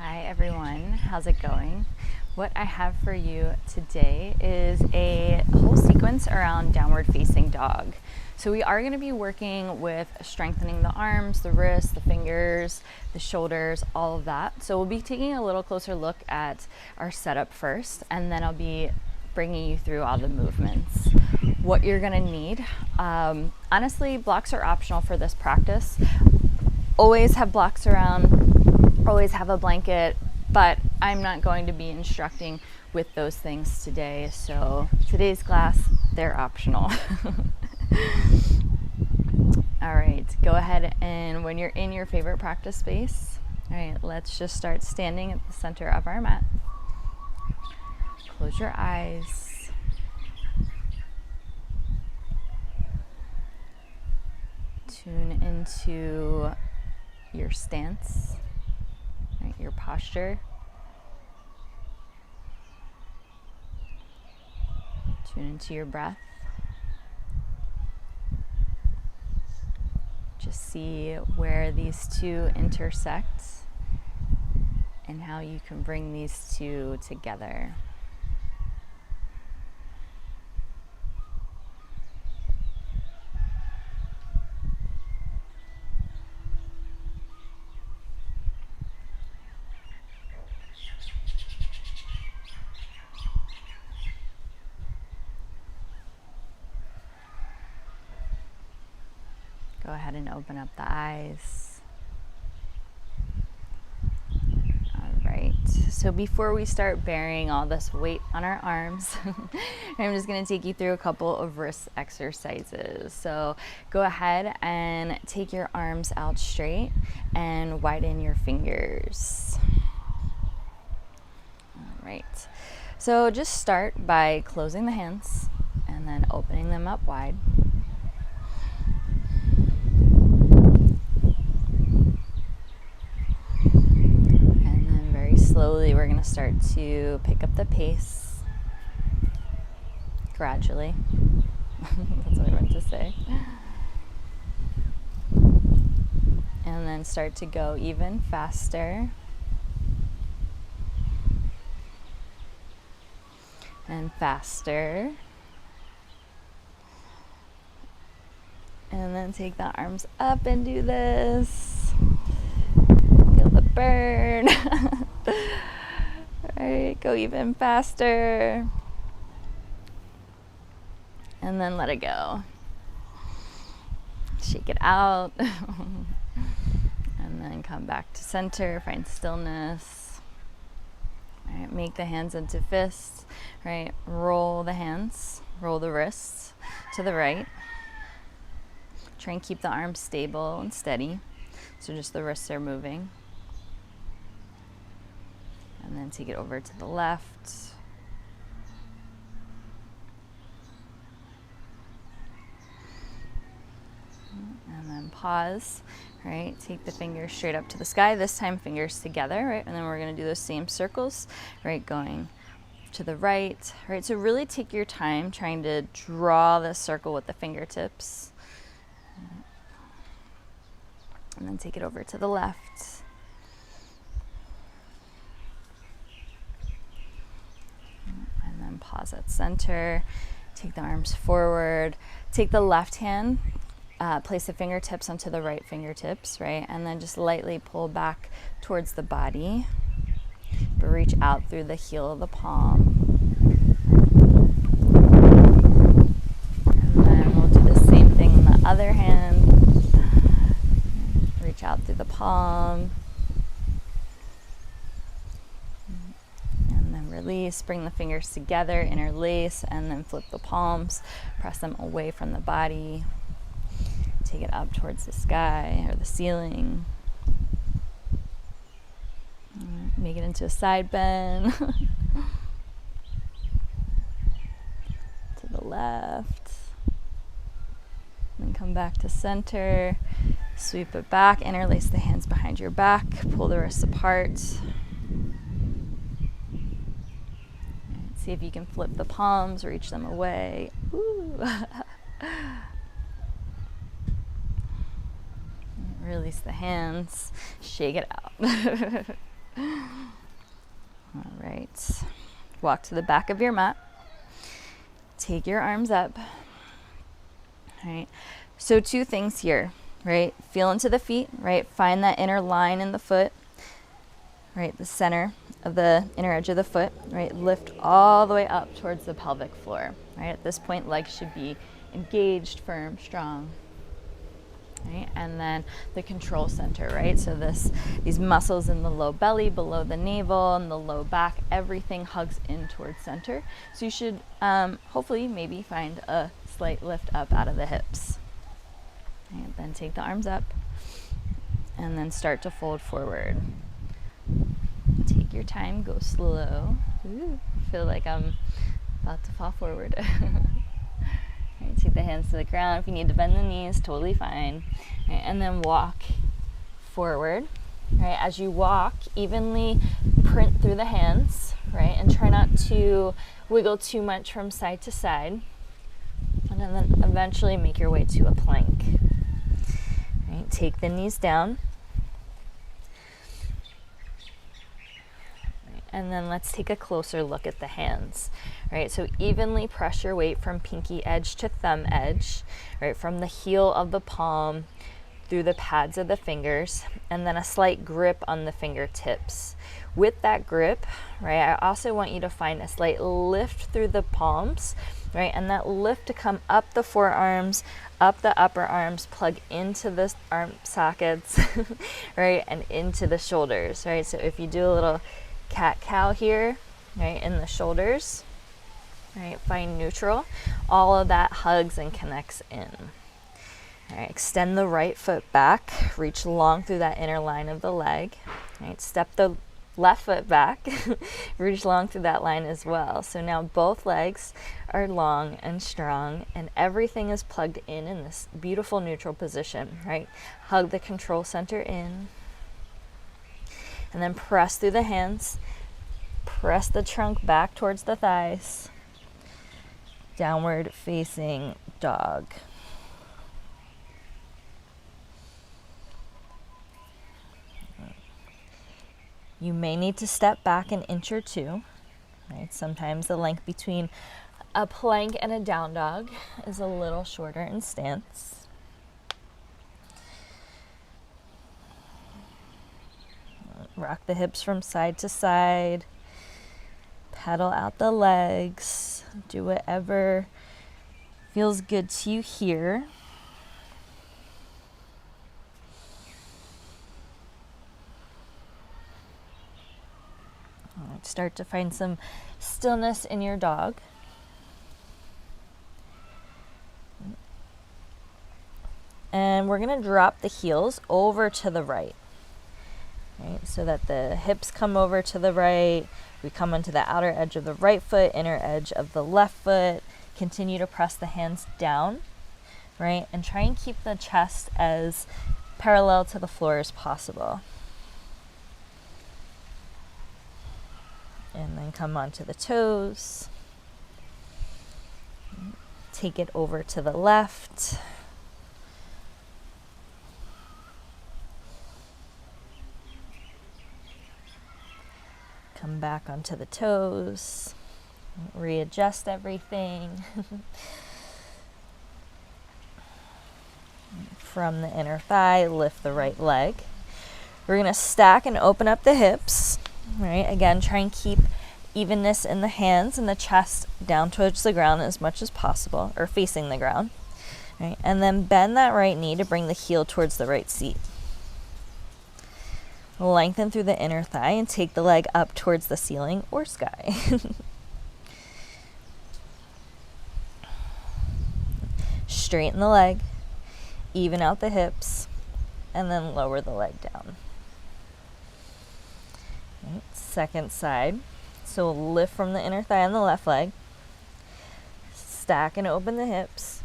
Hi everyone, how's it going? What I have for you today is a whole sequence around downward facing dog. So we are going to be working with strengthening the arms, the wrists, the fingers, the shoulders, all of that. So we'll be taking a little closer look at our setup first, and then I'll be bringing you through all the movements. What you're going to need, honestly, blocks are optional for this practice. Always have blocks around, always have a blanket, but I'm not going to be instructing with those things today. So today's class, they're optional. All right, go ahead, and when you're in your favorite practice space, all right, let's just start standing at the center of our mat. Close your eyes. Tune into your stance, right, your posture. Tune into your breath. Just see where these two intersect and how you can bring these two together. Go ahead and open up the eyes. All right, so before we start bearing all this weight on our arms, I'm just gonna take you through a couple of wrist exercises. So go ahead and take your arms out straight and widen your fingers. All right, so just start by closing the hands and then opening them up wide. Slowly, we're going to start to pick up the pace gradually. That's what I meant to say. And then start to go even faster. And faster. And then take the arms up and do this. Feel the burn. All right, go even faster. And then let it go. Shake it out. And then come back to center, find stillness. All right, make the hands into fists. Right, roll the hands, roll the wrists to the right. Try and keep the arms stable and steady. So just the wrists are moving. And then take it over to the left. And then pause, right? Take the fingers straight up to the sky. This time fingers together, right? And then we're gonna do those same circles, right? Going to the right, right? So really take your time trying to draw the circle with the fingertips. And then take it over to the left. And then pause at center. Take the arms forward. Take the left hand, place the fingertips onto the right fingertips, right? And then just lightly pull back towards the body. But reach out through the heel of the palm. And then we'll do the same thing in the other hand. Reach out through the palm. And then release, bring the fingers together, interlace, and then flip the palms. Press them away from the body. Take it up towards the sky or the ceiling. Make it into a side bend. To the left. And come back to center. Sweep it back, interlace the hands behind your back, pull the wrists apart. See if you can flip the palms, reach them away. Ooh. Release the hands, shake it out. All right. Walk to the back of your mat. Take your arms up. All right. So 2 things here, right? Feel into the feet, right? Find that inner line in the foot, right? The center of the inner edge of the foot, right? Lift all the way up towards the pelvic floor, right? At this point, legs should be engaged, firm, strong. Right? And then the control center, right? So these muscles in the low belly, below the navel, and the low back, everything hugs in towards center. So you should hopefully maybe find a slight lift up out of the hips. And then take the arms up and then start to fold forward. Take your time, go slow. Ooh, feel like I'm about to fall forward. Right, take the hands to the ground. If you need to bend the knees, totally fine. Right, and then walk forward. Right, as you walk, evenly print through the hands, right, and try not to wiggle too much from side to side. And then eventually make your way to a plank. Right, take the knees down. And then let's take a closer look at the hands, right? So evenly press your weight from pinky edge to thumb edge, right? From the heel of the palm through the pads of the fingers, and then a slight grip on the fingertips. With that grip, right, I also want you to find a slight lift through the palms, right? And that lift to come up the forearms, up the upper arms, plug into the arm sockets, right? And into the shoulders, right? So if you do a little cat-cow here, right, in the shoulders, right, find neutral. All of that hugs and connects in. All right, extend the right foot back, reach long through that inner line of the leg. All right, step the left foot back, reach long through that line as well. So now both legs are long and strong, and everything is plugged in this beautiful neutral position, right? Hug the control center in. And then press through the hands, press the trunk back towards the thighs. Downward facing dog. You may need to step back an inch or two. Right? Sometimes the length between a plank and a down dog is a little shorter in stance. Rock the hips from side to side. Pedal out the legs. Do whatever feels good to you here. All right, start to find some stillness in your dog. And we're going to drop the heels over to the right. Right, so that the hips come over to the right. We come onto the outer edge of the right foot, inner edge of the left foot. Continue to press the hands down, right? And try and keep the chest as parallel to the floor as possible. And then come onto the toes. Take it over to the left. Come back onto the toes, readjust everything. From the inner thigh, lift the right leg. We're going to stack and open up the hips, right? Again, try and keep evenness in the hands and the chest down towards the ground as much as possible, or facing the ground, right? And then bend that right knee to bring the heel towards the right seat. Lengthen through the inner thigh and take the leg up towards the ceiling or sky. Straighten the leg, even out the hips, and then lower the leg down. Right, second side. So lift from the inner thigh on the left leg. Stack and open the hips.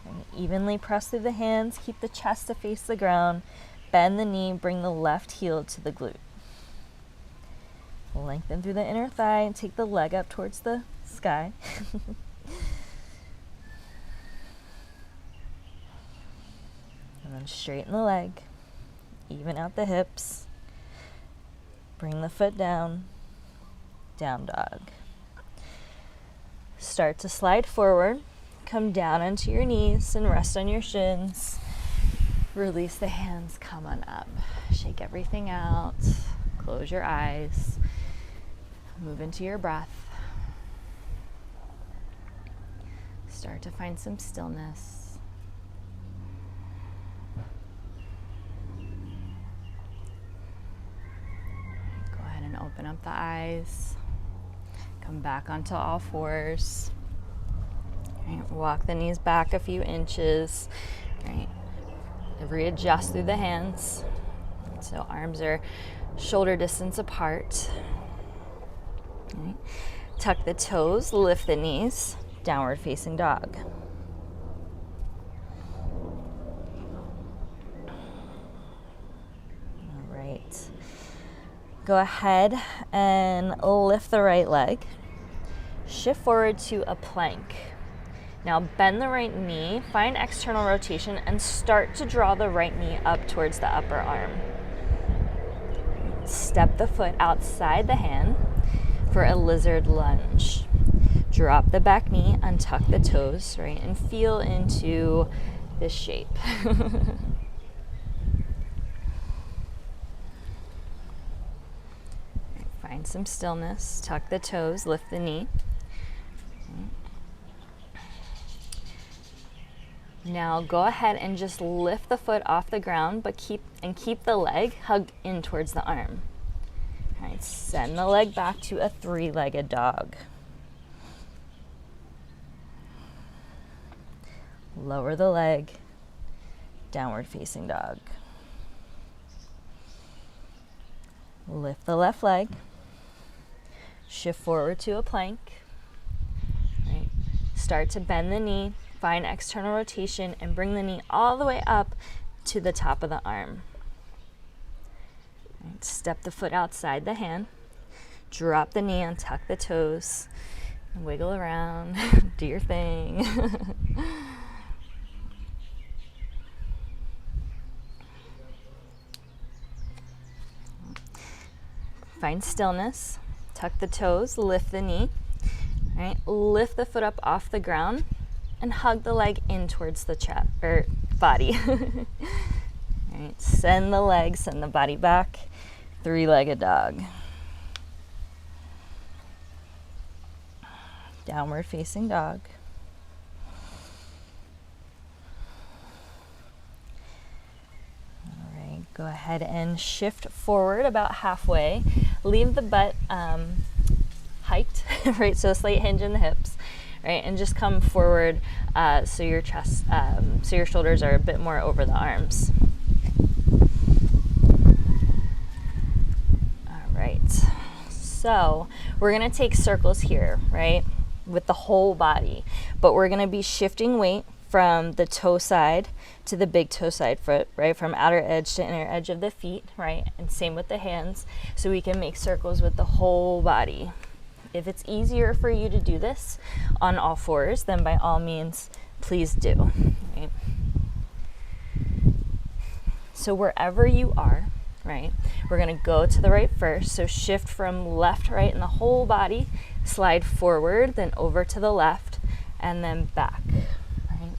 And evenly press through the hands, keep the chest to face the ground. Bend the knee, bring the left heel to the glute. Lengthen through the inner thigh and take the leg up towards the sky. And then straighten the leg, even out the hips, Bring the foot down, down dog. Start to slide forward, come down onto your knees and rest on your shins. Release the hands, come on up. Shake everything out, close your eyes, move into your breath. Start to find some stillness. Go ahead and open up the eyes. Come back onto all fours. Right, walk the knees back a few inches. Right. Readjust through the hands. So arms are shoulder distance apart. Right. Tuck the toes, lift the knees, downward facing dog. All right. Go ahead and lift the right leg. Shift forward to a plank. Now bend the right knee, find external rotation, and start to draw the right knee up towards the upper arm. Step the foot outside the hand for a lizard lunge. Drop the back knee, untuck the toes, right, and feel into this shape. Find some stillness, tuck the toes, lift the knee. Now go ahead and just lift the foot off the ground, but keep the leg hugged in towards the arm. All right, send the leg back to a three-legged dog. Lower the leg, downward facing dog. Lift the left leg, shift forward to a plank. Right. Start to bend the knee. Find external rotation and bring the knee all the way up to the top of the arm. Right, step the foot outside the hand. Drop the knee, untuck the toes, and wiggle around, do your thing. Find stillness, tuck the toes, lift the knee. Right, lift the foot up off the ground and hug the leg in towards the chest or body. Right, send the legs, send the body back. Three-legged dog. Downward facing dog. All right, go ahead and shift forward about halfway. Leave the butt hiked, right? So a slight hinge in the hips. Right, and just come forward so your chest, so your shoulders are a bit more over the arms. All right, so we're gonna take circles here, right, with the whole body, but we're gonna be shifting weight from the toe side to the big toe side foot, right, from outer edge to inner edge of the feet, right, and same with the hands, so we can make circles with the whole body. If it's easier for you to do this on all fours, then by all means, please do. Right? So wherever you are, right, we're gonna go to the right first. So shift from left, right, in the whole body, slide forward, then over to the left, and then back, right?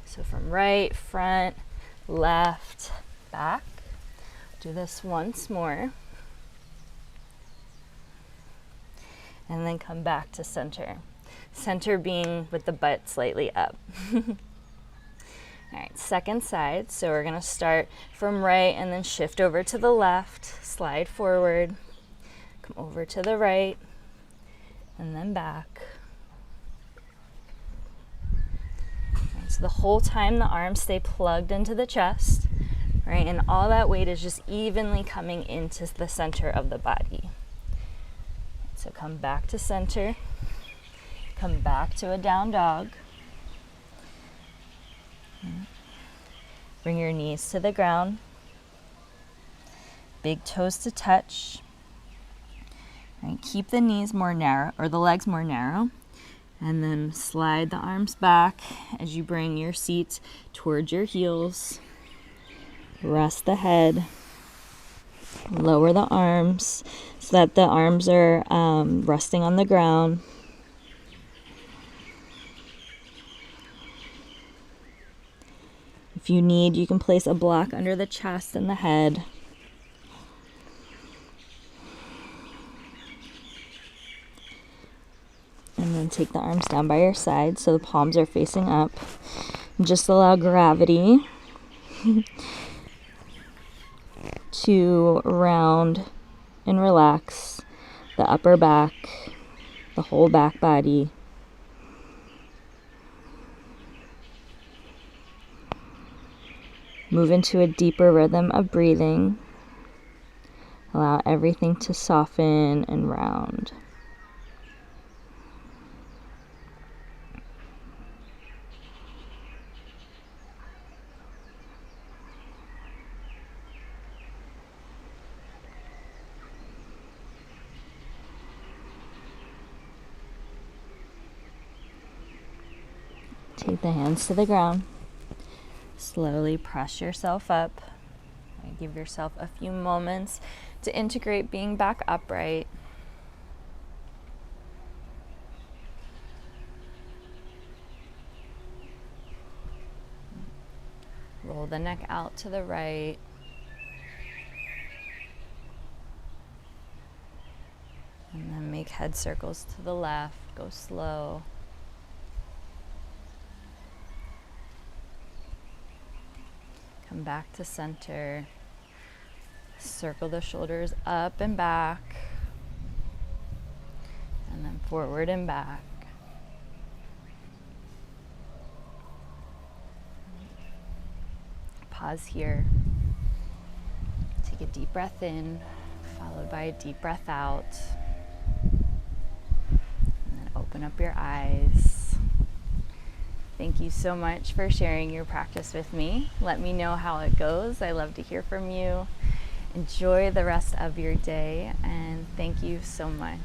So from right, front, left, back. Do this once more. And then come back to center. Center being with the butt slightly up. All right, second side. So we're gonna start from right and then shift over to the left, slide forward, come over to the right, and then back. All right, so the whole time the arms stay plugged into the chest, right? And all that weight is just evenly coming into the center of the body. So come back to center, come back to a down dog. Bring your knees to the ground, big toes to touch. Right, keep the knees more narrow, or the legs more narrow, and then slide the arms back as you bring your seat towards your heels. Rest the head. Lower the arms so that the arms are resting on the ground. If you need, you can place a block under the chest and the head. And then take the arms down by your side so the palms are facing up. And just allow gravity to round and relax the upper back, the whole back body. Move into a deeper rhythm of breathing. Allow everything to soften and round. Take the hands to the ground. Slowly press yourself up. Give yourself a few moments to integrate being back upright. Roll the neck out to the right. And then make head circles to the left. Go slow. Come back to center. Circle the shoulders up and back. And then forward and back. Pause here. Take a deep breath in, followed by a deep breath out. And then open up your eyes. Thank you so much for sharing your practice with me. Let me know how it goes. I love to hear from you. Enjoy the rest of your day, and thank you so much.